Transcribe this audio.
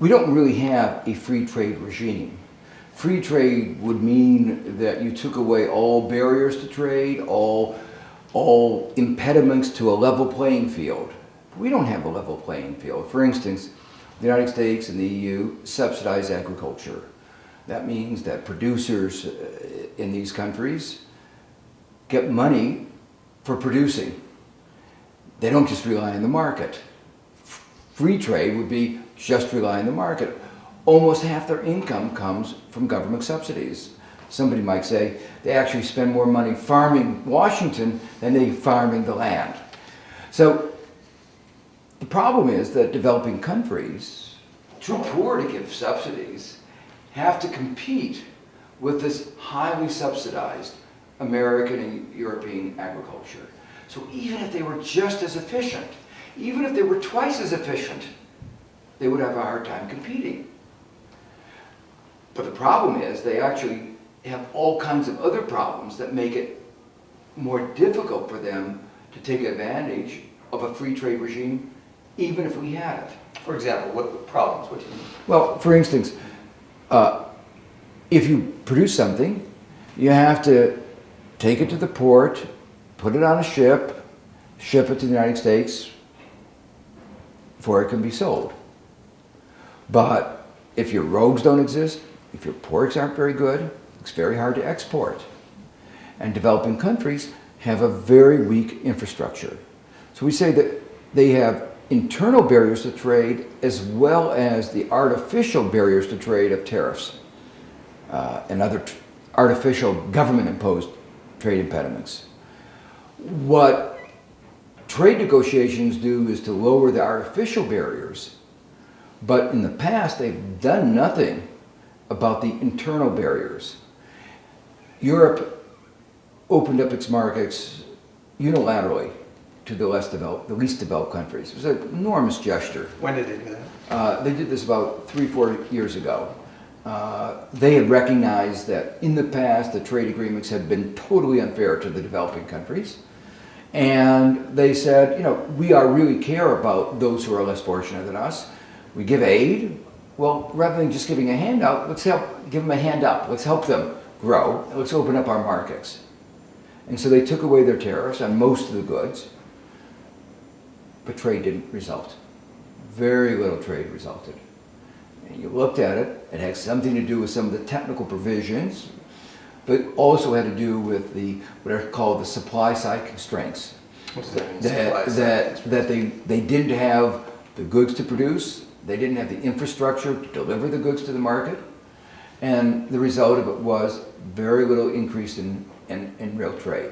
we don't really have a free trade regime. Free trade would mean that you took away all barriers to trade, all impediments to a level playing field. We don't have a level playing field. For instance, the United States and the EU subsidize agriculture. That means that producers in these countries get money for producing. They don't just rely on the market. Free trade would be just rely on the market. Almost half their income comes from government subsidies. Somebody might say they actually spend more money farming Washington than they farming the land. So the problem is that developing countries, too poor to give subsidies, have to compete with this highly subsidized American and European agriculture. So even if they were just as efficient, even if they were twice as efficient, they would have a hard time competing. But the problem is they actually have all kinds of other problems that make it more difficult for them to take advantage of a free trade regime, even if we had it. For example, what problems? What do you mean? Well, for instance, if you produce something, you have to take it to the port, put it on a ship, ship it to the United States before it can be sold. But if your roads don't exist, if your ports aren't very good, it's very hard to export. And developing countries have a very weak infrastructure. So we say that they have internal barriers to trade as well as the artificial barriers to trade of tariffs and other artificial government-imposed trade impediments. What trade negotiations do is to lower the artificial barriers, but in the past they've done nothing about the internal barriers. Europe opened up its markets unilaterally to the least developed countries. It was an enormous gesture. When did they do that? They did this about 3-4 years ago. They had recognized that in the past the trade agreements had been totally unfair to the developing countries. And they said, you know, we really care about those who are less fortunate than us. We give aid. Well, rather than just giving a handout, let's give them a hand up. Let's help them grow. Let's open up our markets. And so they took away their tariffs on most of the goods, but trade didn't result. Very little trade resulted. And you looked at it, it had something to do with some of the technical provisions, but also had to do with what are called the supply side constraints. What does that mean? That they didn't have the goods to produce, they didn't have the infrastructure to deliver the goods to the market, and the result of it was very little increase in real trade.